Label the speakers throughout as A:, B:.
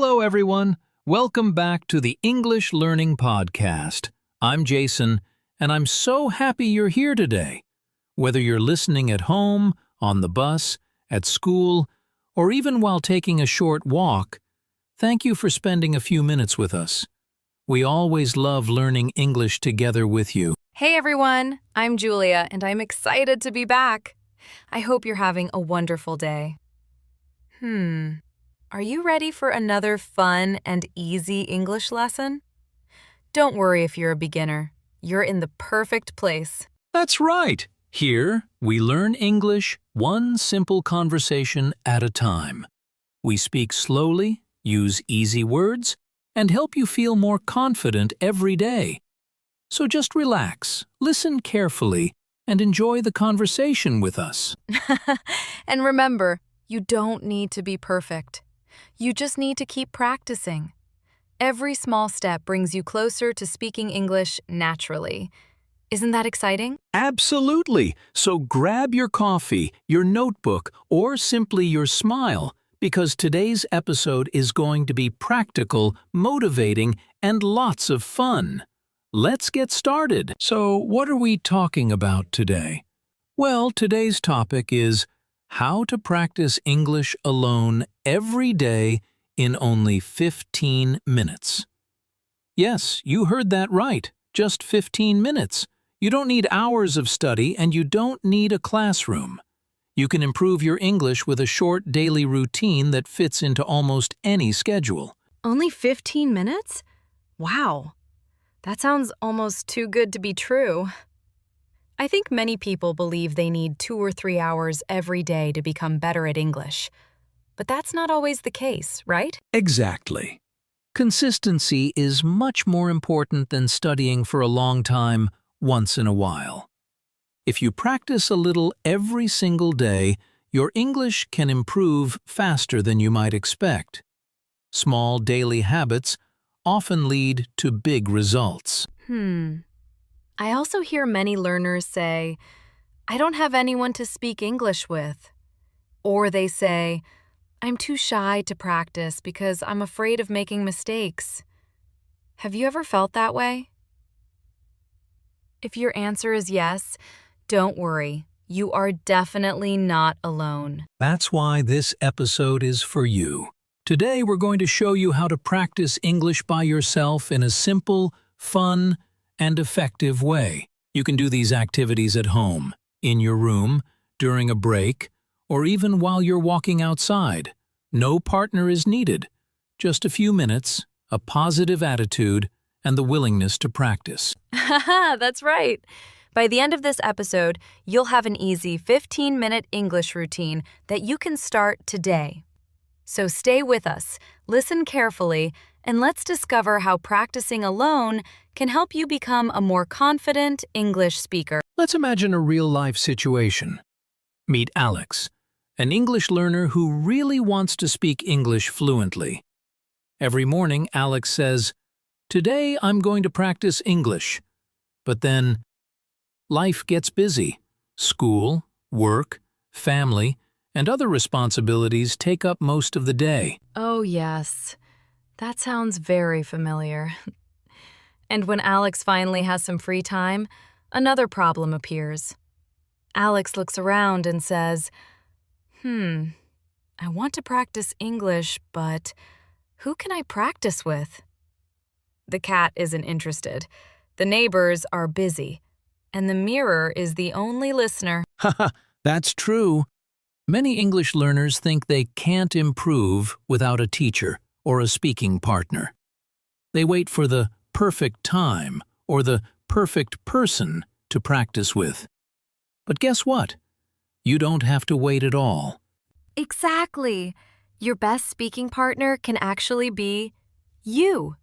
A: Hello, everyone. Welcome back to the English Learning Podcast. I'm Jason, and I'm so happy you're here today. Whether you're listening at home, on the bus, at school, or even while taking a short walk, thank you for spending a few minutes with us. We always love learning English together with you.
B: Hey everyone, I'm Julia and I'm excited to be back. I hope you're having a wonderful day. Are you ready for another fun and easy English lesson? Don't worry if you're a beginner. You're in the perfect place.
A: That's right. Here, we learn English one simple conversation at a time. We speak slowly, use easy words, and help you feel more confident every day. So just relax, listen carefully, and enjoy the conversation with us.
B: And remember, you don't need to be perfect. You just need to keep practicing. Every small step brings you closer to speaking English naturally. Isn't that exciting?
A: Absolutely. So grab your coffee, your notebook, or simply your smile, because today's episode is going to be practical, motivating, and lots of fun. Let's get started. So, what are we talking about today? Well, today's topic is how to practice English alone every day in only 15 minutes. Yes, you heard that right. Just 15 minutes. You don't need hours of study and you don't need a classroom. You can improve your English with a short daily routine that fits into almost any schedule.
B: Only 15 minutes? Wow. That sounds almost too good to be true. I think many people believe they need 2 or 3 hours every day to become better at English. But that's not always the case, right?
A: Exactly. Consistency is much more important than studying for a long time once in a while. If you practice a little every single day, your English can improve faster than you might expect. Small daily habits often lead to big results.
B: I also hear many learners say, I don't have anyone to speak English with. Or they say, I'm too shy to practice because I'm afraid of making mistakes. Have you ever felt that way? If your answer is yes, don't worry. You are definitely not alone.
A: That's why this episode is for you. Today, we're going to show you how to practice English by yourself in a simple, fun, and effective way. You can do these activities at home, in your room, during a break, or even while you're walking outside. No partner is needed. Just a few minutes, a positive attitude, and the willingness to practice.
B: That's right. By the end of this episode, you'll have an easy 15-minute English routine that you can start today. So stay with us, listen carefully, and let's discover how practicing alone can help you become a more confident English speaker.
A: Let's imagine a real-life situation. Meet Alex, an English learner who really wants to speak English fluently. Every morning, Alex says, "Today I'm going to practice English." But then, life gets busy. School, work, family, and other responsibilities take up most of the day.
B: Oh, yes. That sounds very familiar. And when Alex finally has some free time, another problem appears. Alex looks around and says, I want to practice English, but who can I practice with? The cat isn't interested. The neighbors are busy. And the mirror is the only listener.
A: Haha, that's true. Many English learners think they can't improve without a teacher or a speaking partner. They wait for the perfect time or the perfect person to practice with. But guess what? You don't have to wait at all.
B: Exactly. Your best speaking partner can actually be you.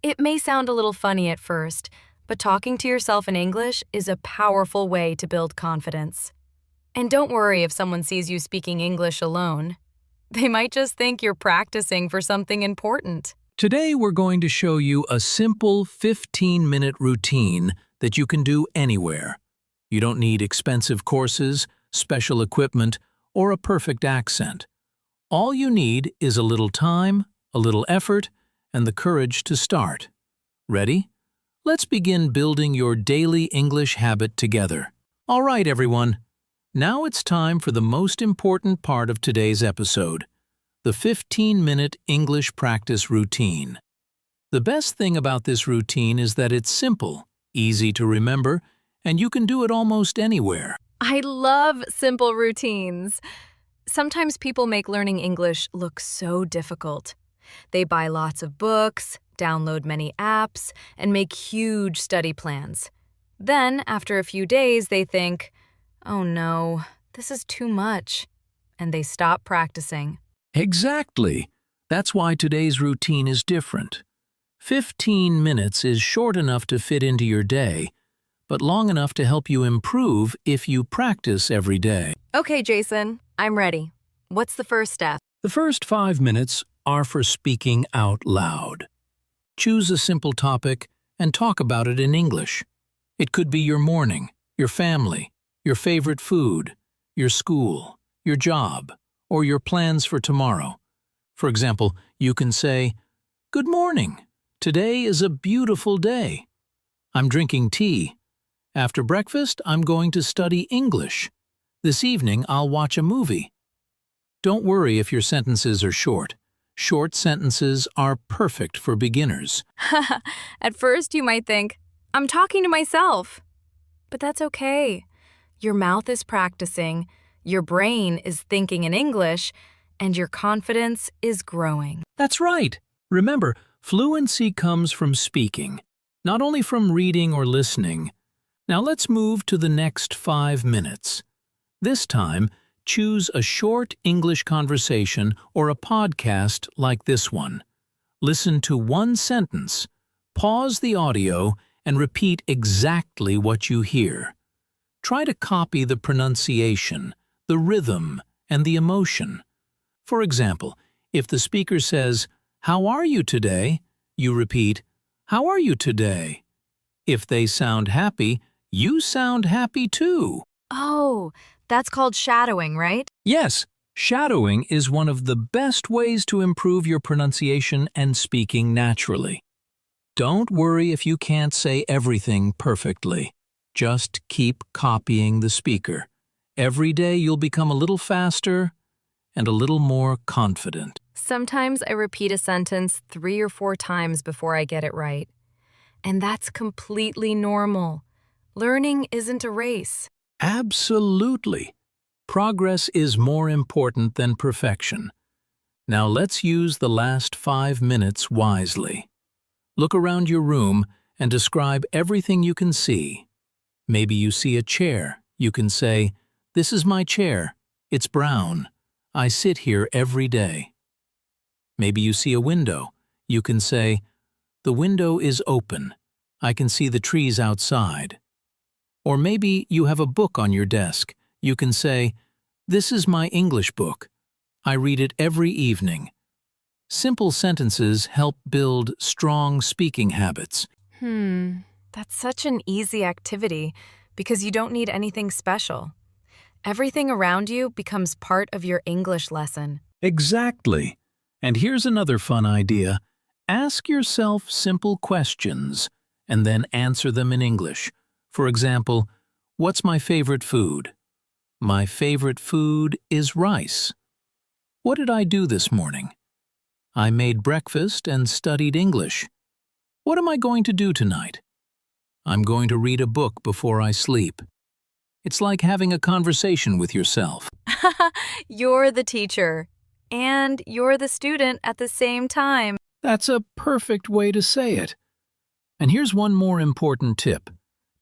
B: It may sound a little funny at first, but talking to yourself in English is a powerful way to build confidence. And don't worry if someone sees you speaking English alone. They might just think you're practicing for something important.
A: Today we're going to show you a simple 15-minute routine that you can do anywhere. You don't need expensive courses, special equipment, or a perfect accent. All you need is a little time, a little effort, and the courage to start. Ready? Let's begin building your daily English habit together. All right, everyone. Now it's time for the most important part of today's episode, the 15-minute English practice routine. The best thing about this routine is that it's simple, easy to remember, and you can do it almost anywhere.
B: I love simple routines. Sometimes people make learning English look so difficult. They buy lots of books, download many apps, and make huge study plans. Then, after a few days, they think, "Oh no, this is too much," and they stop practicing.
A: Exactly. That's why today's routine is different. 15 minutes is short enough to fit into your day, but long enough to help you improve if you practice every day.
B: Okay, Jason, I'm ready. What's the first step?
A: The first 5 minutes are for speaking out loud. Choose a simple topic and talk about it in English. It could be your morning, your family, your favorite food, your school, your job, or your plans for tomorrow. For example, you can say, "Good morning. Today is a beautiful day. I'm drinking tea. After breakfast, I'm going to study English. This evening, I'll watch a movie." Don't worry if your sentences are short. Short sentences are perfect for beginners.
B: At first, you might think, "I'm talking to myself." But that's okay. Your mouth is practicing, your brain is thinking in English, and your confidence is growing.
A: That's right. Remember, fluency comes from speaking, not only from reading or listening. Now let's move to the next 5 minutes. This time, choose a short English conversation or a podcast like this one. Listen to one sentence, pause the audio, and repeat exactly what you hear. Try to copy the pronunciation, the rhythm, and the emotion. For example, if the speaker says, "How are you today?" you repeat, "How are you today?" If they sound happy, you sound happy too.
B: Oh, that's called shadowing, right?
A: Yes, shadowing is one of the best ways to improve your pronunciation and speaking naturally. Don't worry if you can't say everything perfectly. Just keep copying the speaker. Every day you'll become a little faster and a little more confident.
B: Sometimes I repeat a sentence 3 or 4 times before I get it right. And that's completely normal. Learning isn't a race.
A: Absolutely. Progress is more important than perfection. Now let's use the last 5 minutes wisely. Look around your room and describe everything you can see. Maybe you see a chair. You can say, "This is my chair. It's brown. I sit here every day." Maybe you see a window. You can say, "The window is open. I can see the trees outside." Or maybe you have a book on your desk. You can say, "This is my English book. I read it every evening." Simple sentences help build strong speaking habits.
B: That's such an easy activity because you don't need anything special. Everything around you becomes part of your English lesson.
A: Exactly. And here's another fun idea. Ask yourself simple questions and then answer them in English. For example, what's my favorite food? My favorite food is rice. What did I do this morning? I made breakfast and studied English. What am I going to do tonight? I'm going to read a book before I sleep. It's like having a conversation with yourself.
B: You're the teacher, and you're the student at the same time.
A: That's a perfect way to say it. And here's one more important tip.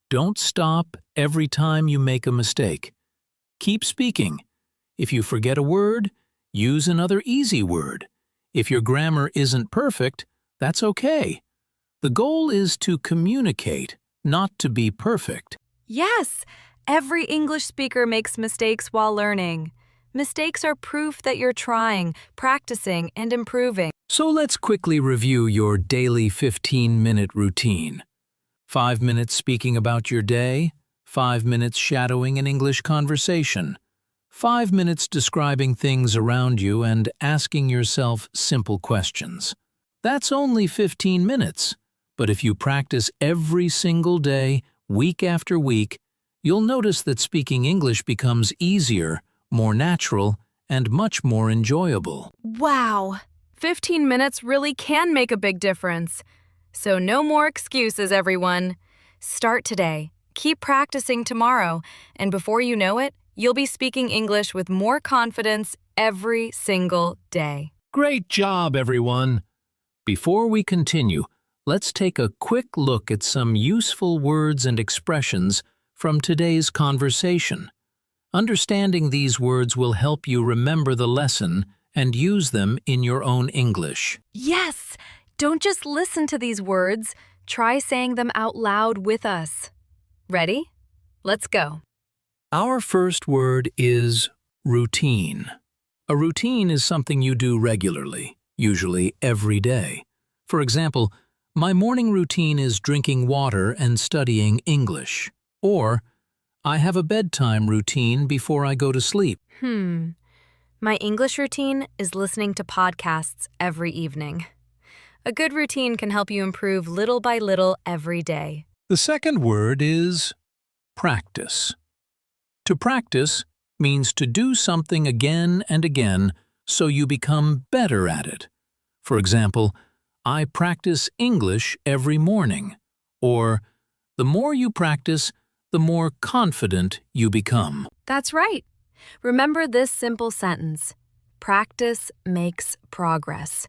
A: Don't stop every time you make a mistake. Keep speaking. If you forget a word, use another easy word. If your grammar isn't perfect, that's okay. The goal is to communicate, not to be perfect.
B: Yes, every English speaker makes mistakes while learning. Mistakes are proof that you're trying, practicing, and improving.
A: So let's quickly review your daily 15-minute routine. 5 minutes speaking about your day, 5 minutes shadowing an English conversation, 5 minutes describing things around you and asking yourself simple questions. That's only 15 minutes, but if you practice every single day, week after week, you'll notice that speaking English becomes easier, more natural, and much more enjoyable.
B: Wow! 15 minutes really can make a big difference. So no more excuses, everyone. Start today. Keep practicing tomorrow, and before you know it, you'll be speaking English with more confidence every single day.
A: Great job, everyone! Before we continue, let's take a quick look at some useful words and expressions from today's conversation. Understanding these words will help you remember the lesson and use them in your own English.
B: Yes! Don't just listen to these words. Try saying them out loud with us. Ready? Let's go.
A: Our first word is routine. A routine is something you do regularly, usually every day. For example, my morning routine is drinking water and studying English. Or, I have a bedtime routine before I go to sleep.
B: My English routine is listening to podcasts every evening. A good routine can help you improve little by little every day.
A: The second word is practice. To practice means to do something again and again so you become better at it. For example, I practice English every morning. Or, the more you practice, the more confident you become.
B: That's right. Remember this simple sentence. Practice makes progress.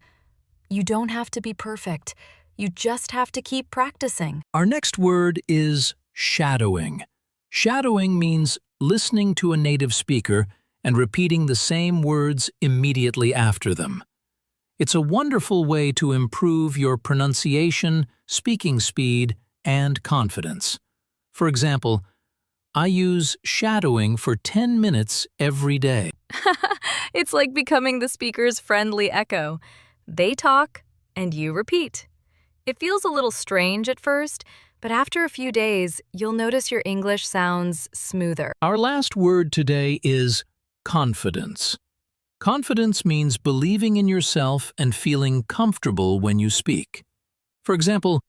B: You don't have to be perfect. You just have to keep practicing.
A: Our next word is shadowing. Shadowing means listening to a native speaker and repeating the same words immediately after them. It's a wonderful way to improve your pronunciation, speaking speed, and confidence. For example, I use shadowing for 10 minutes every day.
B: It's like becoming the speaker's friendly echo. They talk, and you repeat. It feels a little strange at first, but after a few days, you'll notice your English sounds smoother.
A: Our last word today is confidence. Confidence means believing in yourself and feeling comfortable when you speak. For example,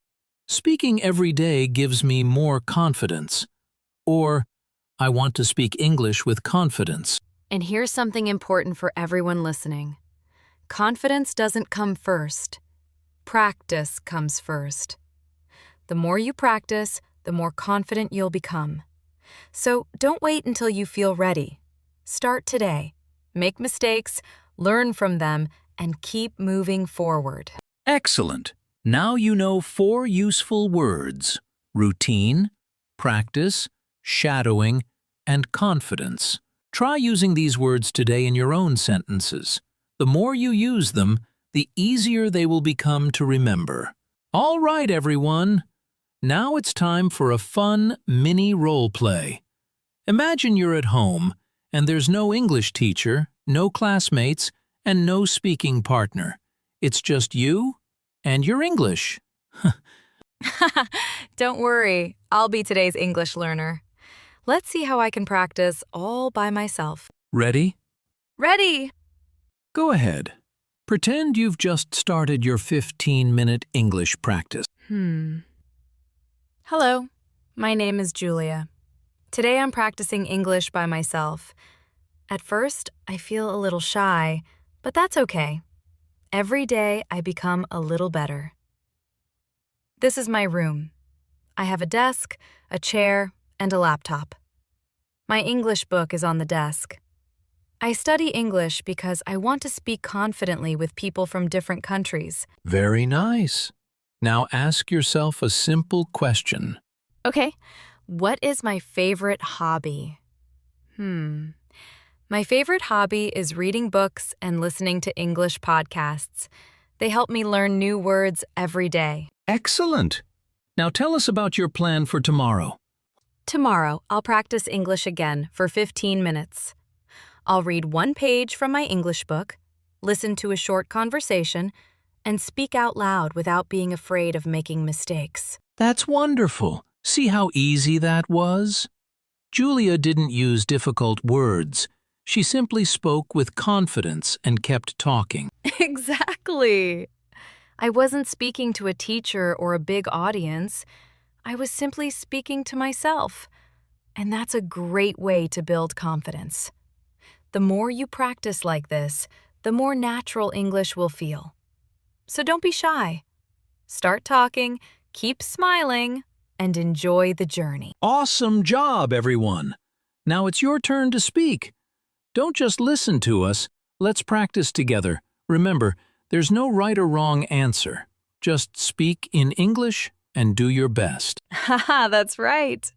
A: speaking every day gives me more confidence. Or, I want to speak English with confidence.
B: And here's something important for everyone listening. Confidence doesn't come first. Practice comes first. The more you practice, the more confident you'll become. So don't wait until you feel ready. Start today. Make mistakes, learn from them, and keep moving forward.
A: Excellent! Now you know 4 useful words: routine, practice, shadowing, and confidence. Try using these words today in your own sentences. The more you use them, the easier they will become to remember. All right, everyone. Now it's time for a fun mini role play. Imagine you're at home, and there's no English teacher, no classmates, and no speaking partner. It's just you and your English.
B: Don't worry, I'll be today's English learner. Let's see how I can practice all by myself.
A: Ready?
B: Ready!
A: Go ahead. Pretend you've just started your 15-minute English practice.
B: Hello, my name is Julia. Today I'm practicing English by myself. At first, I feel a little shy, but that's okay. Every day I become a little better. This is my room. I have a desk, a chair, and a laptop. My English book is on the desk. I study English because I want to speak confidently with people from different countries.
A: Very nice. Now ask yourself a simple question.
B: Okay, what is my favorite hobby? My favorite hobby is reading books and listening to English podcasts. They help me learn new words every day.
A: Excellent! Now tell us about your plan for tomorrow.
B: Tomorrow, I'll practice English again for 15 minutes. I'll read 1 page from my English book, listen to a short conversation, and speak out loud without being afraid of making mistakes.
A: That's wonderful. See how easy that was? Julia didn't use difficult words. She simply spoke with confidence and kept talking.
B: Exactly. I wasn't speaking to a teacher or a big audience. I was simply speaking to myself. And that's a great way to build confidence. The more you practice like this, the more natural English will feel. So don't be shy. Start talking, keep smiling, and enjoy the journey.
A: Awesome job, everyone! Now it's your turn to speak. Don't just listen to us. Let's practice together. Remember, there's no right or wrong answer. Just speak in English and do your best.
B: Haha, that's right.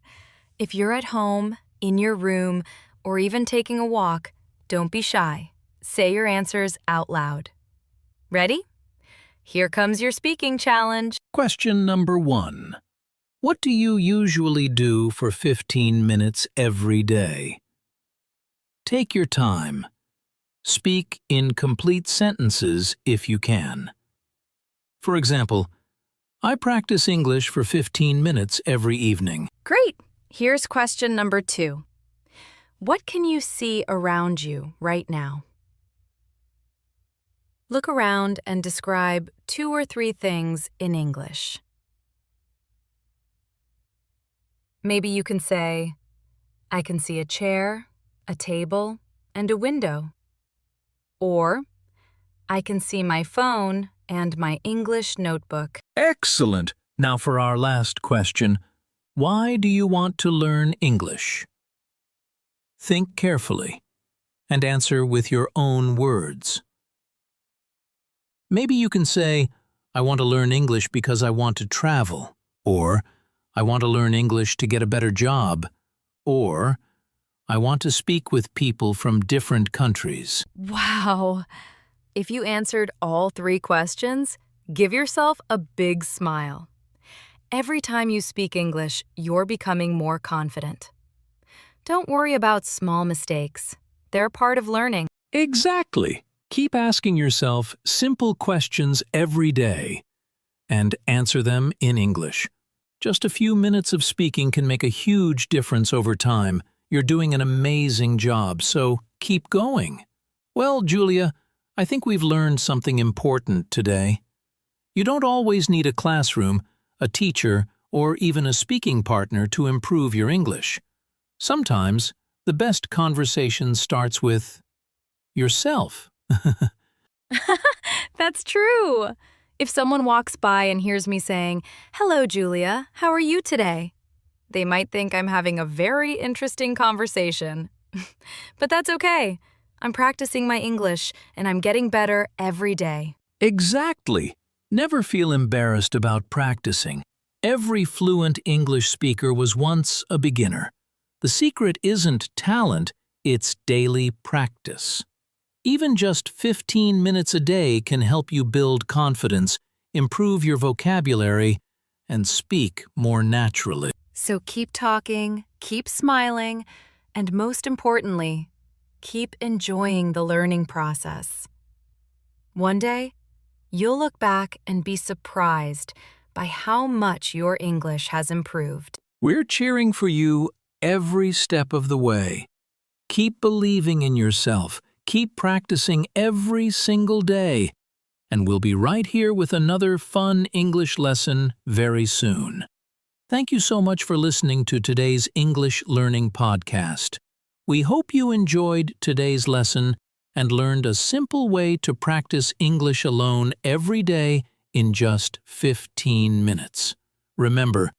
B: If you're at home, in your room, or even taking a walk, don't be shy. Say your answers out loud. Ready? Here comes your speaking challenge.
A: Question number 1. What do you usually do for 15 minutes every day? Take your time. Speak in complete sentences if you can. For example, I practice English for 15 minutes every evening.
B: Great! Here's question number 2. What can you see around you right now? Look around and describe 2 or 3 things in English. Maybe you can say, I can see a chair, a table, and a window. Or, I can see my phone and my English notebook.
A: Excellent! Now for our last question. Why do you want to learn English? Think carefully and answer with your own words. Maybe you can say, I want to learn English because I want to travel, or I want to learn English to get a better job, or I want to speak with people from different countries.
B: Wow! If you answered all 3 questions, give yourself a big smile. Every time you speak English, you're becoming more confident. Don't worry about small mistakes. They're part of learning.
A: Exactly! Keep asking yourself simple questions every day and answer them in English. Just a few minutes of speaking can make a huge difference over time. You're doing an amazing job, so keep going. Well, Julia, I think we've learned something important today. You don't always need a classroom, a teacher, or even a speaking partner to improve your English. Sometimes, the best conversation starts with yourself.
B: That's true. If someone walks by and hears me saying, Hello, Julia, how are you today? They might think I'm having a very interesting conversation. But that's okay. I'm practicing my English, and I'm getting better every day.
A: Exactly. Never feel embarrassed about practicing. Every fluent English speaker was once a beginner. The secret isn't talent, it's daily practice. Even just 15 minutes a day can help you build confidence, improve your vocabulary, and speak more naturally.
B: So keep talking, keep smiling, and most importantly, keep enjoying the learning process. One day, you'll look back and be surprised by how much your English has improved.
A: We're cheering for you every step of the way. Keep believing in yourself. Keep practicing every single day, and we'll be right here with another fun English lesson very soon. Thank you so much for listening to today's English Learning Podcast. We hope you enjoyed today's lesson and learned a simple way to practice English alone every day in just 15 minutes. Remember,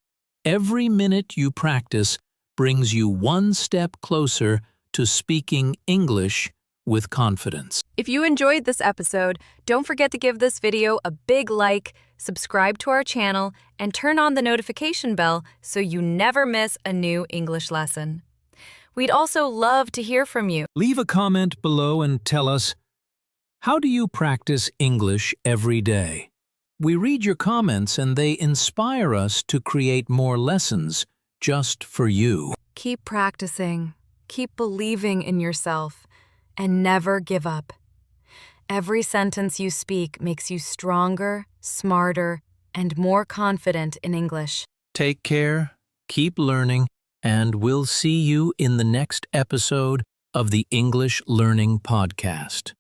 A: every minute you practice brings you one step closer to speaking English with confidence.
B: If you enjoyed this episode, don't forget to give this video a big like, subscribe to our channel, and turn on the notification bell so you never miss a new English lesson. We'd also love to hear from you.
A: Leave a comment below and tell us, how do you practice English every day? We read your comments and they inspire us to create more lessons just for you.
B: Keep practicing, keep believing in yourself, and never give up. Every sentence you speak makes you stronger, smarter, and more confident in English.
A: Take care, keep learning, and we'll see you in the next episode of the English Learning Podcast.